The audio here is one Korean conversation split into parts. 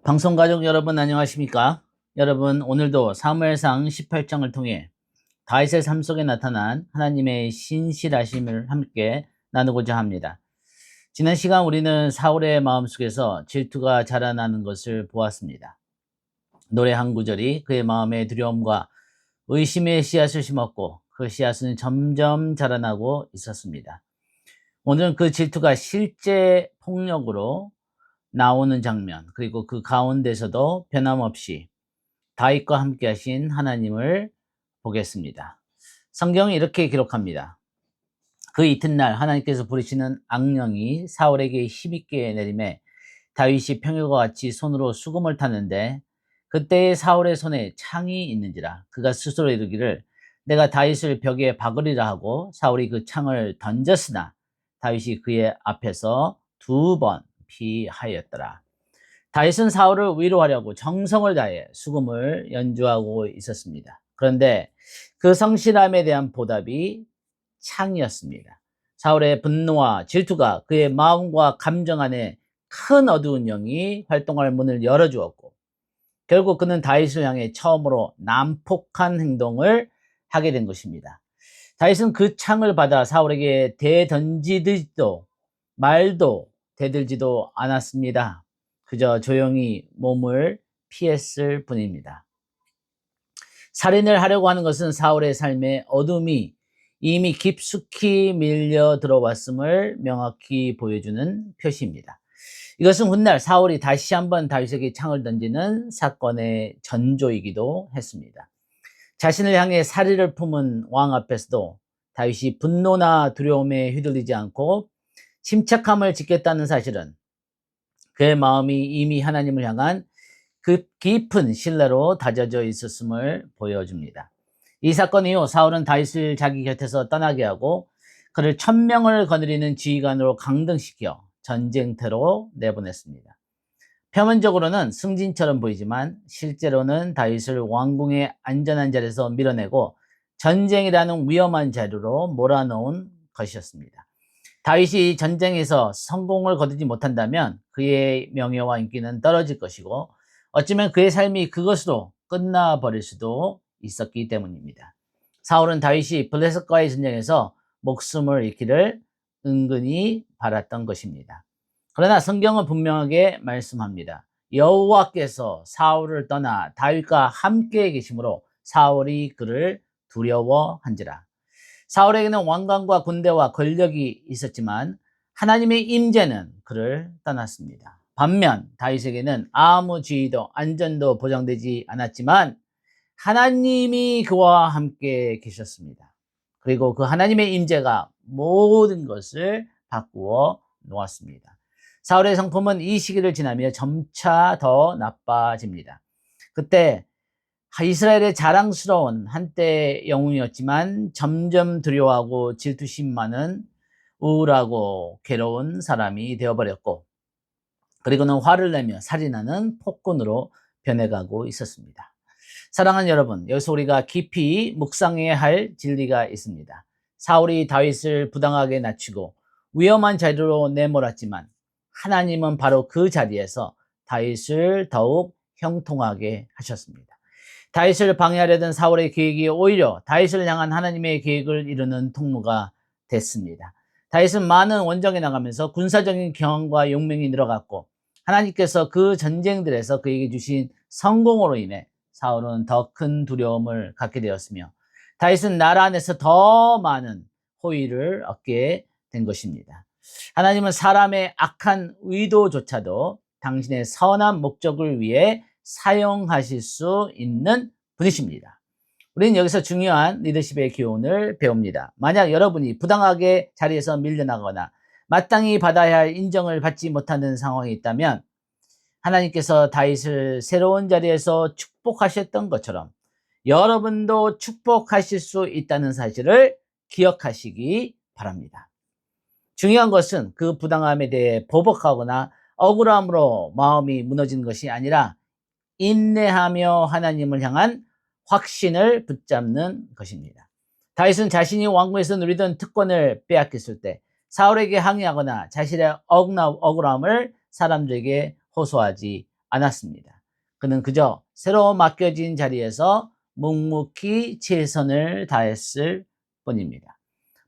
방송가족 여러분 안녕하십니까? 여러분 오늘도 사무엘상 18장을 통해 다윗의 삶 속에 나타난 하나님의 신실하심을 함께 나누고자 합니다. 지난 시간 우리는 사울의 마음속에서 질투가 자라나는 것을 보았습니다. 노래 한 구절이 그의 마음에 두려움과 의심의 씨앗을 심었고 그 씨앗은 점점 자라나고 있었습니다. 오늘은 그 질투가 실제 폭력으로 나오는 장면, 그리고 그 가운데서도 변함없이 다윗과 함께 하신 하나님을 보겠습니다. 성경이 이렇게 기록합니다. 그 이튿날 하나님께서 부르시는 악령이 사울에게 힘있게 내림에 다윗이 평일과 같이 손으로 수금을 탔는데 그때에 사울의 손에 창이 있는지라 그가 스스로 이르기를 내가 다윗을 벽에 박으리라 하고 사울이 그 창을 던졌으나 다윗이 그의 앞에서 2번 피하였더라. 다윗은 사울을 위로하려고 정성을 다해 수금을 연주하고 있었습니다. 그런데 그 성실함에 대한 보답이 창이었습니다. 사울의 분노와 질투가 그의 마음과 감정 안에 큰 어두운 영이 활동할 문을 열어주었고 결국 그는 다윗을 향해 처음으로 난폭한 행동을 하게 된 것입니다. 다윗은 그 창을 받아 사울에게 대던지지도 말도 대들지도 않았습니다. 그저 조용히 몸을 피했을 뿐입니다. 살인을 하려고 하는 것은 사울의 삶의 어둠이 이미 깊숙이 밀려 들어왔음을 명확히 보여주는 표시입니다. 이것은 훗날 사울이 다시 한번 다윗에게 창을 던지는 사건의 전조이기도 했습니다. 자신을 향해 살인을 품은 왕 앞에서도 다윗이 분노나 두려움에 휘둘리지 않고 침착함을 지켰다는 사실은 그의 마음이 이미 하나님을 향한 그 깊은 신뢰로 다져져 있었음을 보여줍니다. 이 사건 이후 사울은 다윗을 자기 곁에서 떠나게 하고 그를 1000명을 거느리는 지휘관으로 강등시켜 전쟁터로 내보냈습니다. 표면적으로는 승진처럼 보이지만 실제로는 다윗을 왕궁의 안전한 자리에서 밀어내고 전쟁이라는 위험한 자리로 몰아넣은 것이었습니다. 다윗이 전쟁에서 성공을 거두지 못한다면 그의 명예와 인기는 떨어질 것이고 어쩌면 그의 삶이 그것으로 끝나버릴 수도 있었기 때문입니다. 사울은 다윗이 블레셋과의 전쟁에서 목숨을 잃기를 은근히 바랐던 것입니다. 그러나 성경은 분명하게 말씀합니다. 여호와께서 사울을 떠나 다윗과 함께 계심으로 사울이 그를 두려워한지라. 사울에게는 왕관과 군대와 권력이 있었지만 하나님의 임재는 그를 떠났습니다. 반면 다윗에게는 아무 지위도 안전도 보장되지 않았지만 하나님이 그와 함께 계셨습니다. 그리고 그 하나님의 임재가 모든 것을 바꾸어 놓았습니다. 사울의 성품은 이 시기를 지나며 점차 더 나빠집니다. 그때 이스라엘의 자랑스러운 한때 영웅이었지만 점점 두려워하고 질투심 많은 우울하고 괴로운 사람이 되어버렸고 그리고는 화를 내며 살인하는 폭군으로 변해가고 있었습니다. 사랑하는 여러분, 여기서 우리가 깊이 묵상해야 할 진리가 있습니다. 사울이 다윗을 부당하게 낮추고 위험한 자리로 내몰았지만 하나님은 바로 그 자리에서 다윗을 더욱 형통하게 하셨습니다. 다윗을 방해하려던 사울의 계획이 오히려 다윗을 향한 하나님의 계획을 이루는 통로가 됐습니다. 다윗은 많은 원정에 나가면서 군사적인 경험과 용맹이 늘어갔고 하나님께서 그 전쟁들에서 그에게 주신 성공으로 인해 사울은 더 큰 두려움을 갖게 되었으며 다윗은 나라 안에서 더 많은 호의를 얻게 된 것입니다. 하나님은 사람의 악한 의도조차도 당신의 선한 목적을 위해 사용하실 수 있는 분이십니다. 우리는 여기서 중요한 리더십의 교훈을 배웁니다. 만약 여러분이 부당하게 자리에서 밀려나거나 마땅히 받아야 할 인정을 받지 못하는 상황이 있다면 하나님께서 다윗을 새로운 자리에서 축복하셨던 것처럼 여러분도 축복하실 수 있다는 사실을 기억하시기 바랍니다. 중요한 것은 그 부당함에 대해 보복하거나 억울함으로 마음이 무너지는 것이 아니라 인내하며 하나님을 향한 확신을 붙잡는 것입니다. 다윗은 자신이 왕궁에서 누리던 특권을 빼앗겼을 때 사울에게 항의하거나 자신의 억울함을 사람들에게 호소하지 않았습니다. 그는 그저 새로 맡겨진 자리에서 묵묵히 최선을 다했을 뿐입니다.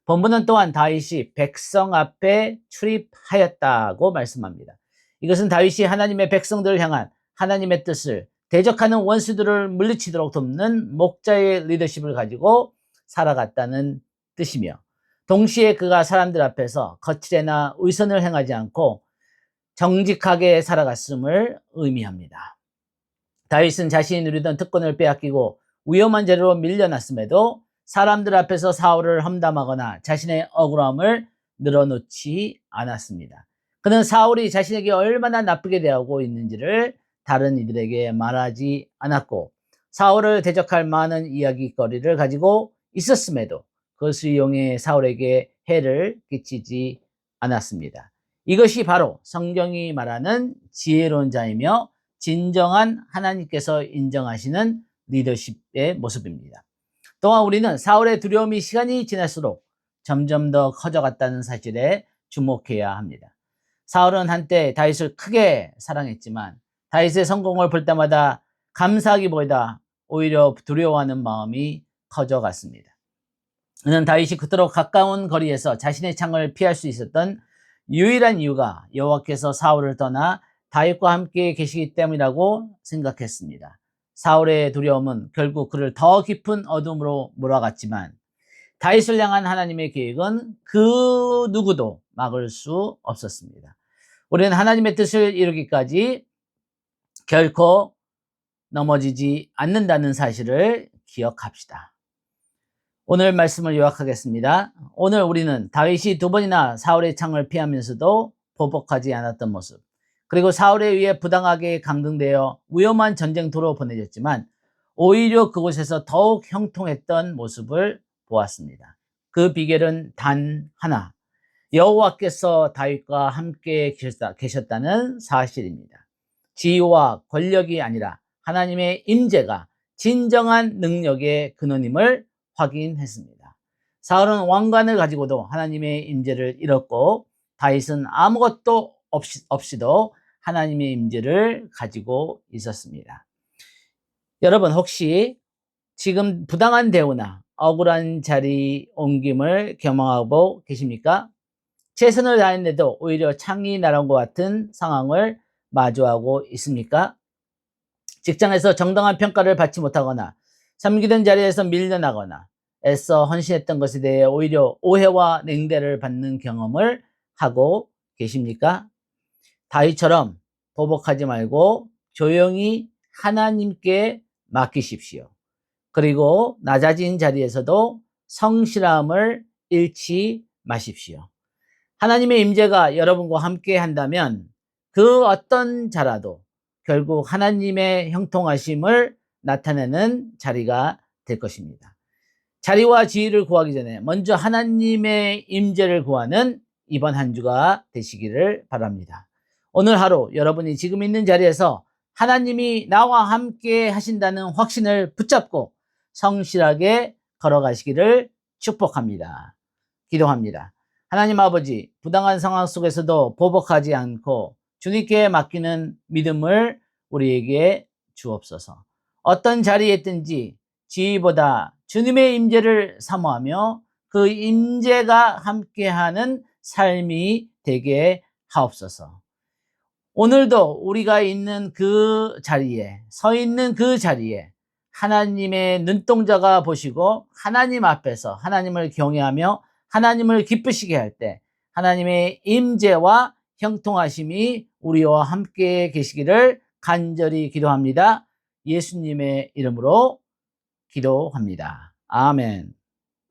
본문은 또한 다윗이 백성 앞에 출입하였다고 말씀합니다. 이것은 다윗이 하나님의 백성들을 향한 하나님의 뜻을 대적하는 원수들을 물리치도록 돕는 목자의 리더십을 가지고 살아갔다는 뜻이며, 동시에 그가 사람들 앞에서 거칠애나 의선을 행하지 않고 정직하게 살아갔음을 의미합니다. 다윗은 자신이 누리던 특권을 빼앗기고 위험한 자리로 밀려났음에도 사람들 앞에서 사울을 험담하거나 자신의 억울함을 늘어놓지 않았습니다. 그는 사울이 자신에게 얼마나 나쁘게 대하고 있는지를 다른 이들에게 말하지 않았고, 사울을 대적할 많은 이야기거리를 가지고 있었음에도 그것을 이용해 사울에게 해를 끼치지 않았습니다. 이것이 바로 성경이 말하는 지혜로운 자이며 진정한 하나님께서 인정하시는 리더십의 모습입니다. 또한 우리는 사울의 두려움이 시간이 지날수록 점점 더 커져갔다는 사실에 주목해야 합니다. 사울은 한때 다윗을 크게 사랑했지만 다윗의 성공을 볼 때마다 감사하기보다 오히려 두려워하는 마음이 커져갔습니다. 그는 다윗이 그토록 가까운 거리에서 자신의 창을 피할 수 있었던 유일한 이유가 여호와께서 사울을 떠나 다윗과 함께 계시기 때문이라고 생각했습니다. 사울의 두려움은 결국 그를 더 깊은 어둠으로 몰아갔지만 다윗을 향한 하나님의 계획은 그 누구도 막을 수 없었습니다. 우리는 하나님의 뜻을 이루기까지 결코 넘어지지 않는다는 사실을 기억합시다. 오늘 말씀을 요약하겠습니다. 오늘 우리는 다윗이 2번이나 사울의 창을 피하면서도 보복하지 않았던 모습, 그리고 사울에 의해 부당하게 강등되어 위험한 전쟁터로 보내졌지만 오히려 그곳에서 더욱 형통했던 모습을 보았습니다. 그 비결은 단 하나, 여호와께서 다윗과 함께 계셨다는 사실입니다. 지위와 권력이 아니라 하나님의 임재가 진정한 능력의 근원임을 확인했습니다. 사울은 왕관을 가지고도 하나님의 임재를 잃었고 다윗은 아무것도 없이도 하나님의 임재를 가지고 있었습니다. 여러분, 혹시 지금 부당한 대우나 억울한 자리 옮김을 경험하고 계십니까? 최선을 다했는데도 오히려 창이 날아온 것 같은 상황을 마주하고 있습니까? 직장에서 정당한 평가를 받지 못하거나 섬기던 자리에서 밀려나거나 애써 헌신했던 것에 대해 오히려 오해와 냉대를 받는 경험을 하고 계십니까? 다윗처럼 보복하지 말고 조용히 하나님께 맡기십시오. 그리고 낮아진 자리에서도 성실함을 잃지 마십시오. 하나님의 임재가 여러분과 함께 한다면 그 어떤 자라도 결국 하나님의 형통하심을 나타내는 자리가 될 것입니다. 자리와 지위를 구하기 전에 먼저 하나님의 임재를 구하는 이번 한 주가 되시기를 바랍니다. 오늘 하루 여러분이 지금 있는 자리에서 하나님이 나와 함께 하신다는 확신을 붙잡고 성실하게 걸어가시기를 축복합니다. 기도합니다. 하나님 아버지, 부당한 상황 속에서도 보복하지 않고 주님께 맡기는 믿음을 우리에게 주옵소서. 어떤 자리에 있든지 지위보다 주님의 임재를 사모하며 그 임재가 함께하는 삶이 되게 하옵소서. 오늘도 우리가 있는 그 자리에, 서 있는 그 자리에 하나님의 눈동자가 보시고 하나님 앞에서 하나님을 경외하며 하나님을 기쁘시게 할 때 하나님의 임재와 형통하심이 우리와 함께 계시기를 간절히 기도합니다. 예수님의 이름으로 기도합니다. 아멘.